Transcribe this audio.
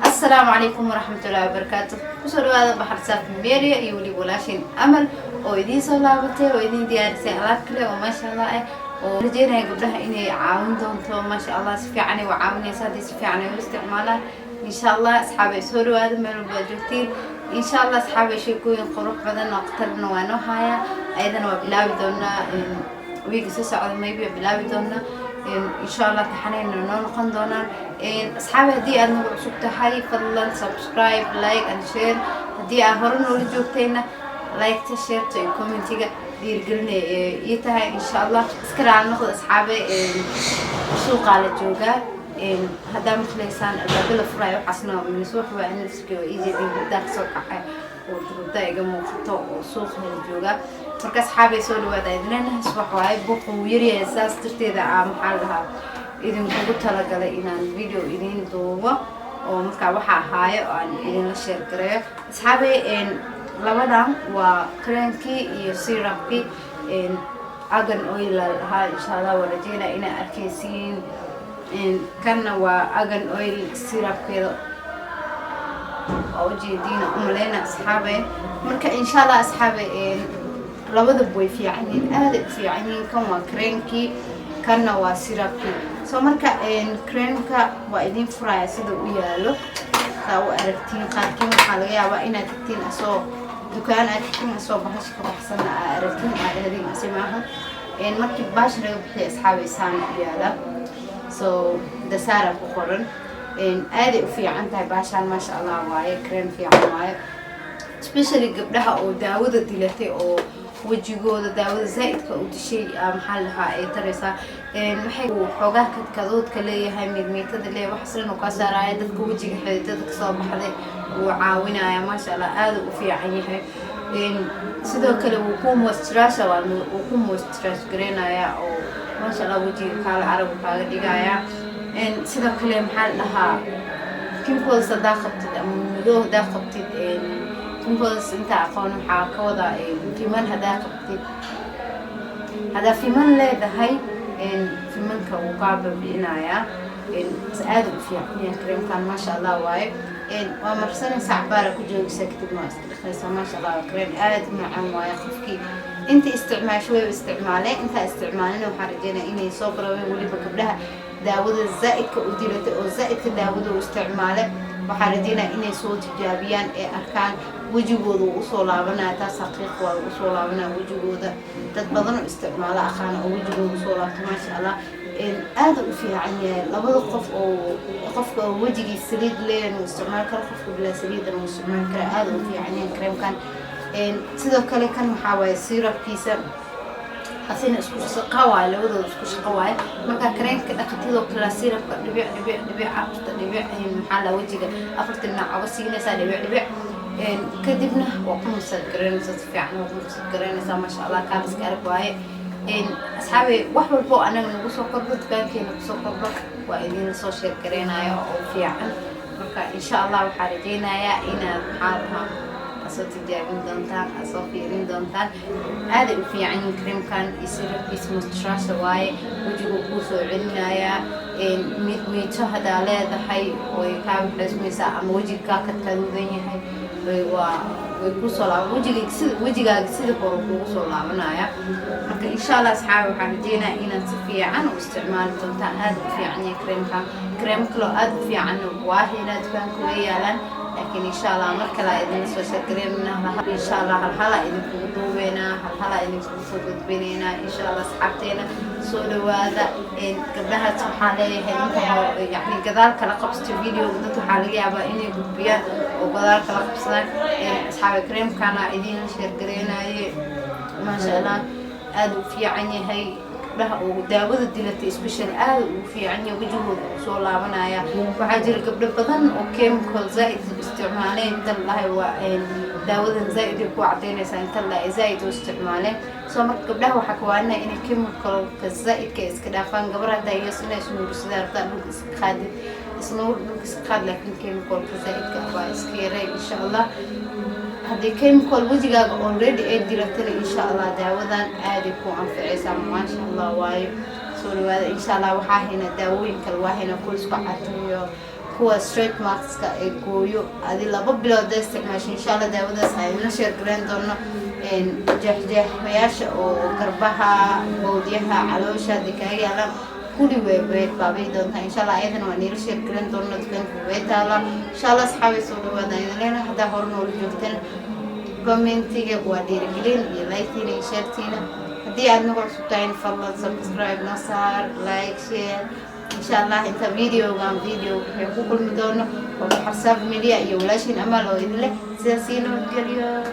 السلام عليكم ورحمة الله وبركاته. وصلوا هذا بحر ساف ميريا يولي ولاشين أمل ويدين صلابته ويدين ديار سيالات كله وما شاء الله ورجينا يقول لها إني عاون دونتو ما شاء الله سفيعني وعاوني سادي سفيعني واستعمالها إن شاء الله أصحابي صوروا هذا من البجوتين إن شاء الله أصحابي شيكون قروح بدن أقترنا ونوهايا أيضا وبلاوي دونا ويقصص على ما يبي بلاوي دونا إن شاء الله تحنين نقن دونا أصحابي هدي أنا شفت حي فضلا سبسكرايب لايك أند شير هدي أهرن ولجوكتينا لايك تشير كومنتيجا دير قلنا يتها إن شاء الله أذكر على ناخذ أصحابي سوق على جوجا هذا مخلصان البابل فراي وحسنا من سوق وأنا نسكي ويجي دين بدأ سوق حي وتبدأ يجمع خطأ سوق الجوجا marka asxaabay soo dhawaada idinna subax waay buuqu yiri asaas tirteeda maxaalaha idinku talagalay inaan video idin duubo oo marka waxa ahaayo aan idin la share gareeyo asxaabay labadan waa creamkii iyo syrupkii agan oil lahaa insha Allah warajina ina arkaysiin kana waa agan oil syrupkeeda oo jeedina umaleena asxaabay marka insha Allah asxaabay labada boy fiicaneen aad fiicaneen kan waa creamkii kana waa syrupkii soo marka creamka waa idin furaaya sida uu yaalo taa u aragtiin qaarkiin waxa laga yaabaa inaad tagtiin asoo dukaan aad tagtiin asoo bahash ka baxsan aragtiin aad hadii asmaaha markii baash laga bixiyo asxaabaysaan yaala soo dasaara ku qoran aad u fiican tahay baashaan ma sha Allah waaye cream fiican waaye especially gabdhaha oo daawada dilatay oo wajigooda daawada zaidka u dishay maxaa lahaa ay taraysaa waxay xoogaa kadkadoodka leeyahay midmiitada leeyahay wax sirna ka saaraya dadka wajiga xididada ka soo baxday uu caawinaya ma sha Allah aad u fiican yahay sidoo kale uu ku moisturize uu ku moisturize gareynaya oo ma sha Allah wajiga kala arag kaaga dhigaya sidoo kale maxaa lahaa pimples da qabtid ama midoo da qabtid pimples inta aqoon waxa ka wada fiman hada qabtid hada fiman leedahay fimanka uu qaabab inaya aad u fiican creamkan ma sha Allah waaye waa marsan sacbaara ku joogisa kadib ma isticmaaleysa ma sha Allah cream aad macaan waaye qofkii inta isticmaasho way isticmaalee inta isticmaalina waxa rajeynaa inay soo baroween waliba gabdhaha daawada zaidka u dilatay oo zaidka daawada u isticmaale waxa rajeynaa inay soo tijaabiyaan ee arkaan wajigooda uu soo laabanaa taas xaqiiq waa uu soo laabanaa wajigooda dad badan oo isticmaala aqaan oo wajigooda soo laabto ma sha Allah aad u fiican yahay labada qof oo qofka wajigiisa saliid leeyahay isticmaal kara qofka bila saliid oo isticmaal kara aad u fiican yahay creamkan sidoo kale kan waxa waaye syrupkiisa asina isku shaqawaay labadooda isku shaqawaay marka creamka dhaqatidoo kala syrupka dhibic afta dhibic maxaa la wajiga afartan nooc siinaysa dhibic kadibna waa ku musad gareynaysa fiican waa ku musad gareynaysa ma sha Allah kaas ka arag waaye asxaabi wax walbo anaga nagu soo korbo dukaankeena ku soo korbo waa idin soo sheer gareynayo oo fiican marka insha Allah waxa rajeynayaa inaad maxaa asoo tijaabin doontaan asoo fiirin doontaan aad u fiican creamkan syrupkiisa moisturizer waaye wajiga ku soo celinaya midmiito hada leedahay way ka waxaysaa ama wajiga ka kadkaduudan yahay way ku soo laaban wajigaaga sida hore ugu soo laabanaya marka insha Allah asxaabi waxaan rajeynaa inaad si fiican u isticmaali doontaan aad u fiican yahay creamkan cream kale aad u fiican waa heelad baan ku yeelan لكن إن شاء الله مركلا إذا نسوي شكرين منها إن شاء الله هالحلا إذا كنتوا بينا هالحلا إذا كنتوا بيننا إن شاء الله صحبتنا سولوا هذا قبلها تحالي يعني كذلك لقبست فيديو ودته حاليا أبا إني بيا وكذلك لقبسنا أصحاب كريم كان إذا شكرين ما شاء الله أدو في عني هاي لها وداود الدلت سبيشال آل وفي عني وجهه سو لابنايا وحاجر قبل بدن وكيميكال زائد استعماله انت الله هو داود زائد يكون عطينا انت الله زائد استعماله سو مر قبلها waxa ku waana in chemical ka زائد ka iska dhaafan gabarada daayasna isnu sidaarta iska qaadid isnu iska qaad laakiin chemical ka زائد ka waa iska yaray insha Allah هذه chemical وجهك already أدركتني إن شاء الله داودان أديكو أنفعيسا ما شاء الله واي سوري هذا إن شاء الله وحاهنا داوين كالواهنا كل سقعتيو kuwa straight markska ee gooyo adi 2 bilood isticmaashay insha Allah daawadaas aynu share gareyn doono jeexjeexayaasha oo garbaha bowdyaha caloosha dikaaga كل ويبريد بابي دون إن شاء الله أيضا ونير شير كلن دون نتكلم في بيت الله إن شاء الله أصحابي سولوا بداينا لنا حتى هرنا ولجوتنا كومنتي ودير كلين لايكين شيرتينا هدي عندنا قرص بتاعين فضل سبسكرايب نصار لايك شير إن شاء الله أنت فيديو قام فيديو يحبوا كل مدونه وبحساب ميديا يولاشين أمل وإذله سياسيين والجريان